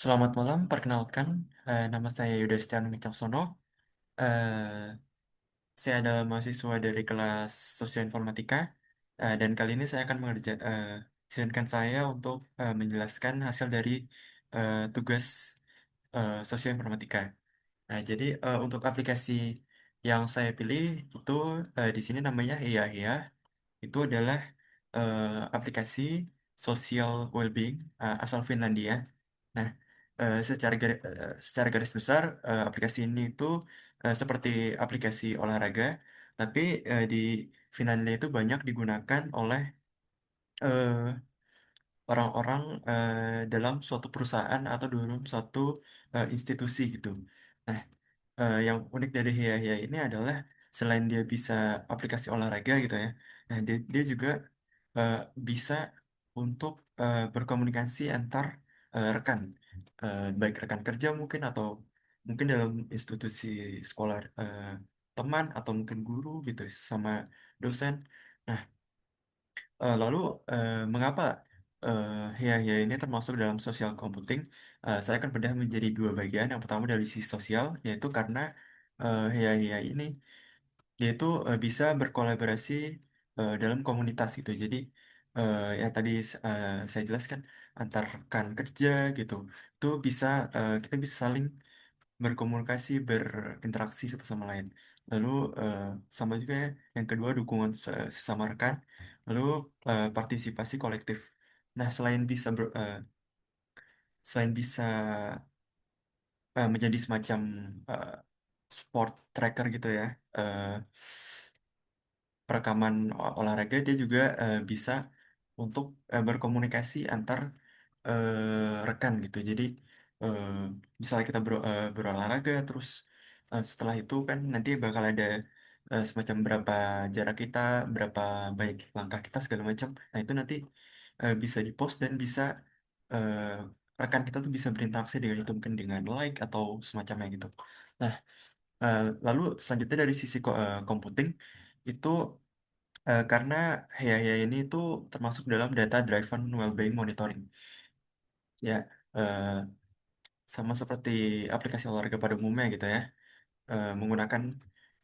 Selamat malam, perkenalkan, nama saya Yuda Setiawan Wicaksono. Eh, saya adalah mahasiswa dari kelas Sosioinformatika, dan kali ini saya akan izinkan saya untuk menjelaskan hasil dari tugas Sosioinformatika. Nah, jadi untuk aplikasi yang saya pilih itu di sini namanya Hia Hia. Itu adalah aplikasi social well-being asal Finlandia. Nah, secara garis besar aplikasi ini itu seperti aplikasi olahraga, tapi di Finlandia itu banyak digunakan oleh eh, orang-orang dalam suatu perusahaan atau dalam suatu institusi gitu. Nah, yang unik dari Hia Hia ini adalah selain dia bisa aplikasi olahraga gitu ya, nah dia juga eh, bisa untuk berkomunikasi antar rekan, baik rekan kerja mungkin atau mungkin dalam institusi sekolah, teman atau mungkin guru gitu sama dosen. Nah, lalu mengapa Hia Hia ini termasuk dalam social computing? Saya akan bedah menjadi dua bagian. Yang pertama dari sisi sosial, yaitu karena Hia Hia ini dia itu bisa berkolaborasi dalam komunitas gitu. Jadi ya tadi saya jelaskan antar rekan kerja gitu. Itu bisa kita bisa saling berkomunikasi, berinteraksi satu sama lain. Lalu eh, sama juga ya, yang kedua dukungan sesama rekan, lalu partisipasi kolektif. Nah, selain bisa menjadi semacam eh, sport tracker gitu ya, eh, perekaman olahraga, dia juga bisa untuk berkomunikasi antar rekan gitu. Jadi eh, misalnya kita berolahraga, terus setelah itu kan nanti bakal ada semacam berapa jarak kita, berapa baik langkah kita segala macam. Nah itu nanti bisa dipost dan bisa eh, rekan kita tuh bisa berinteraksi dengan itu mungkin dengan like atau semacamnya gitu. Nah, lalu selanjutnya dari sisi computing itu karena Heya ini itu termasuk dalam data driven well-being monitoring. Ya, sama seperti aplikasi olahraga pada umumnya gitu ya, menggunakan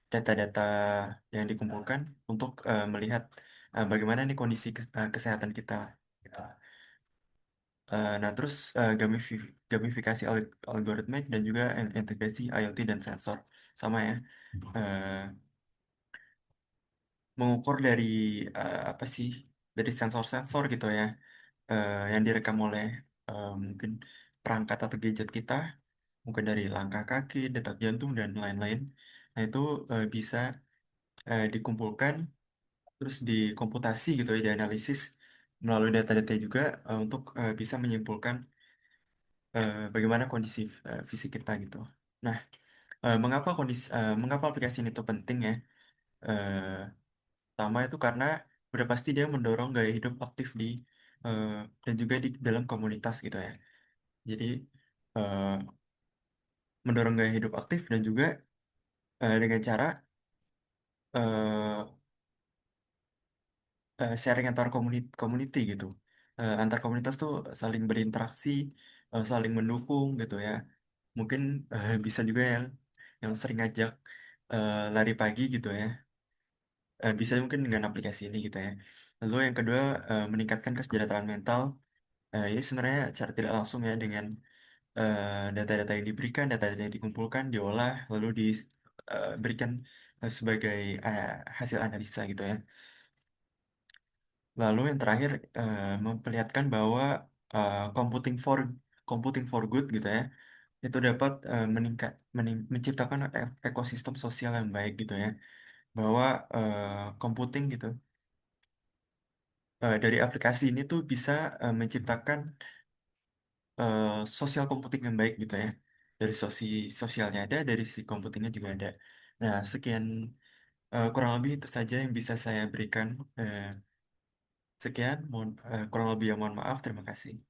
data-data yang dikumpulkan untuk melihat bagaimana nih kondisi kesehatan kita gitu. Nah, terus gamifikasi algoritmik dan juga integrasi IoT dan sensor sama ya. Eh, Mengukur dari apa sih, dari sensor-sensor gitu ya, yang direkam oleh mungkin perangkat atau gadget kita, mungkin dari langkah kaki, detak jantung dan lain-lain. Nah itu bisa dikumpulkan terus dikomputasi gitu ya, dianalisis melalui data-data juga untuk bisa menyimpulkan bagaimana kondisi fisik kita gitu. Nah, mengapa aplikasi ini tuh penting ya? Eh, Pertama itu karena udah pasti dia mendorong gaya hidup aktif eh, dan juga di dalam komunitas gitu ya. Jadi eh, mendorong gaya hidup aktif dan juga dengan cara eh, sharing antar community gitu. Antar komunitas tuh saling berinteraksi, saling mendukung gitu ya. Mungkin bisa juga yang sering ngajak lari pagi gitu ya. Bisa mungkin dengan aplikasi ini gitu ya. Lalu yang kedua, meningkatkan kesejahteraan mental. Ini sebenarnya secara tidak langsung ya dengan data-data yang diberikan, data-data yang dikumpulkan, diolah, lalu diberikan sebagai hasil analisa gitu ya. Lalu yang terakhir memperlihatkan bahwa computing for good gitu ya, itu dapat menciptakan ekosistem sosial yang baik gitu ya, bahwa computing gitu dari aplikasi ini tuh bisa menciptakan sosial computing yang baik gitu ya. Dari sosialnya ada, dari si computingnya juga ada. Nah, sekian kurang lebih itu saja yang bisa saya berikan. Sekian, kurang lebih ya mohon maaf. Terima kasih.